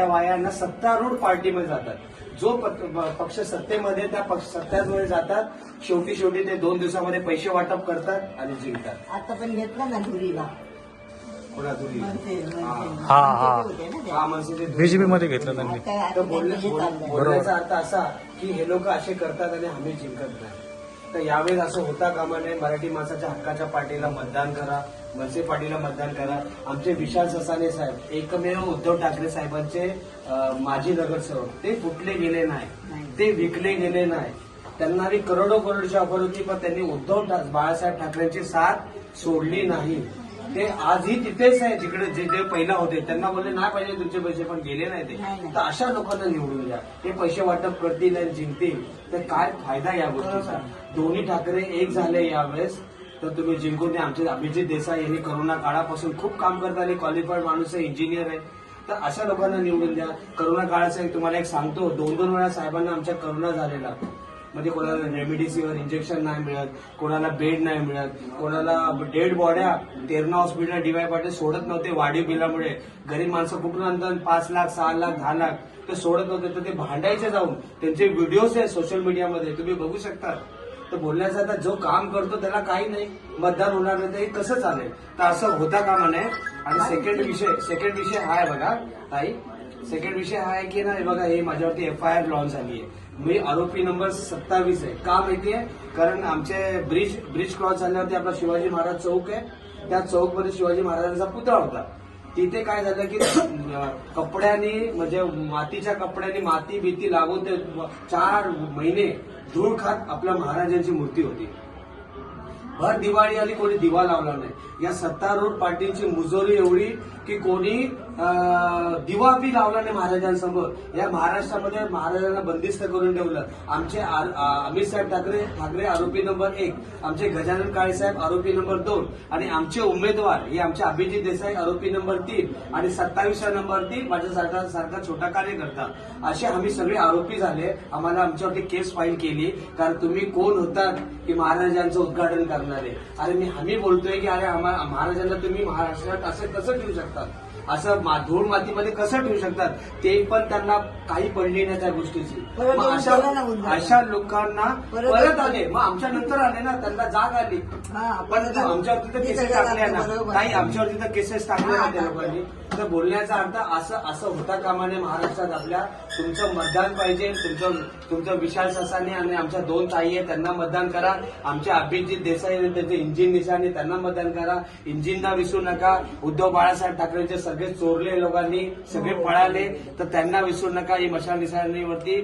वाया सत्तारूढ पार्टीमध्ये जातात. जो पक्ष सत्तेमध्ये त्या पक्ष सत्तेमध्ये जातात, शेवटी ते 2 दिवसामध्ये पैसे वाटप करतात आणि जिंकतात. आता पण घेतलं ना धुरीला. बीजेपी मध्ये घेतलं त्यांनी. तर बोलण्याचा अर्थ असा की हे लोक असे करतात आणि आम्ही जिंकत नाही. तर यावेळेस असं होता कामा नये. मराठी माणसाच्या हक्काच्या पार्टीला मतदान करा, मनसे पार्टीला मतदान करा. आमचे विशाल ससाने साहेब, एकमेव उद्धव ठाकरे साहेबांचे माजी नगरसेवक, ते फुटले गेले नाही, ते विकले गेले नाही. त्यांना करोडोची ऑफर होती, पण त्यांनी उद्धव बाळासाहेब ठाकरेंची साथ सोडली नाही. ते आजही तिथेच आहे जिकडे जे पहिला होते. त्यांना बोलले नाही पाहिजे तुमचे पैसे, पण गेले नाही ते. तर अशा लोकांना निवडून द्या. हे पैसे वाटप करतील आणि जिंकतील, तर काय फायदा या गोष्टीचा. दोन्ही ठाकरे एक झाले यावेळेस, तर तुम्ही जिंकून द्या. आमचे अभिजित देसाई यांनी करोना काळापासून खूप काम करत आले, क्वालिफाईड माणूस आहे, इंजिनियर आहे. तर अशा लोकांना निवडून द्या. करोना काळाचा तुम्हाला एक सांगतो, 2-2 वेळा साहेबांना आमच्या करोना झालेला. म्हणजे कोणाला रेमडिसिव्हिर इंजेक्शन नाही मिळत, कोणाला बेड नाही मिळत, कोणाला डेड बॉड्या तेरणा हॉस्पिटल DY पाटील सोडत नव्हते वाढीव बिलामुळे. गरीब माणसं कुठून आणतात 5 लाख 6 लाख 10 लाख ते सोडत नव्हते. तर ते भांडायचे जाऊन. त्यांचे व्हिडिओज आहेत सोशल मीडियामध्ये, तुम्ही बघू शकता. तर बोलण्याचा आता जो काम करतो त्याला काही नाही, मतदान होणार नाही, तर हे कसं चालेल. तर असं होता कामा नये. आणि सेकंड विषय हा आहे बघा ताई, सेकंड विषय हा आहे की नाही बघा, हे माझ्यावरती FIR लॉन्च झाली आहे. मी आरोपी नंबर 27 आहे. का माहितीये? कारण आमचे ब्रिज क्रॉस झाल्यावरती आपला शिवाजी महाराज चौक आहे, त्या चौकमध्ये शिवाजी महाराजांचा पुतळा होता. तिथे काय झालं की कपड्यांनी, म्हणजे मातीच्या कपड्यांनी माती भीती लागून ते 4 महिने धूळ खात आपल्या महाराजांची मूर्ती होती. भर दिवाळी आली, कोणी दिवा लावला नाही. या सत्तारूढ पार्टींची मुजोरी एवढी की कोणी दिवा बी लावला नाही महाराजांसमोर. या महाराष्ट्रामध्ये महाराजांना बंदिस्त करून ठेवलं. आमचे अमित साहेब ठाकरे आरोपी नंबर 1, आमचे गजानन काळे साहेब आरोपी नंबर 2, आणि आमचे उमेदवार हे आमचे अभिजित देसाई आरोपी नंबर 3, आणि 27व्या नंबर 3 माझ्यासारखा छोटा कार्यकर्ता. असे आम्ही सगळे आरोपी झाले. आम्हाला आमच्यावरती केस फाईल केली, कारण तुम्ही कोण होतात की महाराजांचं उद्घाटन करणारे. अरे आम्ही बोलतोय की अरे महाराजांना तुम्ही महाराष्ट्रात असं कसं ठेवू शकतात, असं धूळ मातीमध्ये कसं ठेवू शकतात. ते पण त्यांना काही पडली नाही त्या गोष्टीची. अशा लोकांना परत आले, मग आमच्या नंतर आले ना, त्यांना जाग आली. पण आमच्यावरती तर केसेस टाकल्या ना, काही आमच्यावरती तर केसेस टाकल्या ना त्या लोकांनी. तर बोलण्याचा अर्थ असं होता कामा नये महाराष्ट्रात. आपल्या तुमचं मतदान पाहिजे. तुमचं विशाल ससाने आणि आमच्या 2 ताई आहेत, त्यांना मतदान करा. आमच्या अभिजित देसाई आणि त्यांचे इंजिन निशाने, त्यांना मतदान करा. इंजिनना विसरू नका. उद्धव बाळासाहेब ठाकरेंचे सगळे चोरले लोकांनी, सगळे पळाले, तर त्यांना विसरू नका. ही मशाल निशाणीवरती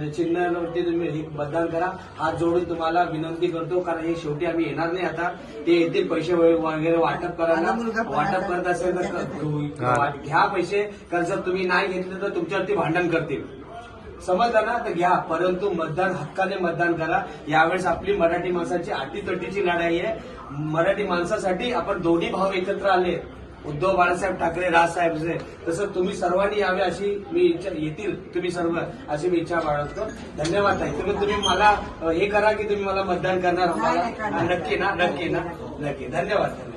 चिन्हावरती तुम्ही मतदान करा. हात जोडून तुम्हाला विनंती करतो, कारण हे शेवटी आम्ही येणार नाही. आता ते येतील पैसे वगैरे वाटप करायला. वाटप करत असेल तर घ्या पैसे, कारण जर तुम्ही नाही घेतले तर तुमच्यावरती भांडण करतील. समजलं ना, तर घ्या. परंतु मतदान हक्काने मतदान करा. यावेळेस आपली मराठी माणसाची अटीतटीची लढाई आहे. मराठी माणसासाठी आपण दोन्ही भाव एकत्र आले, उद्धव बाळासाहेब ठाकरे, राजसाहेब. तसं तुम्ही सर्वांनी यावे अशी मी इच्छा, येतील तुम्ही सर्व अशी मी इच्छा बाळगतो. धन्यवाद ताई. तुम्ही मला हे करा की तुम्ही मला मतदान करणार. नक्की ना. धन्यवाद.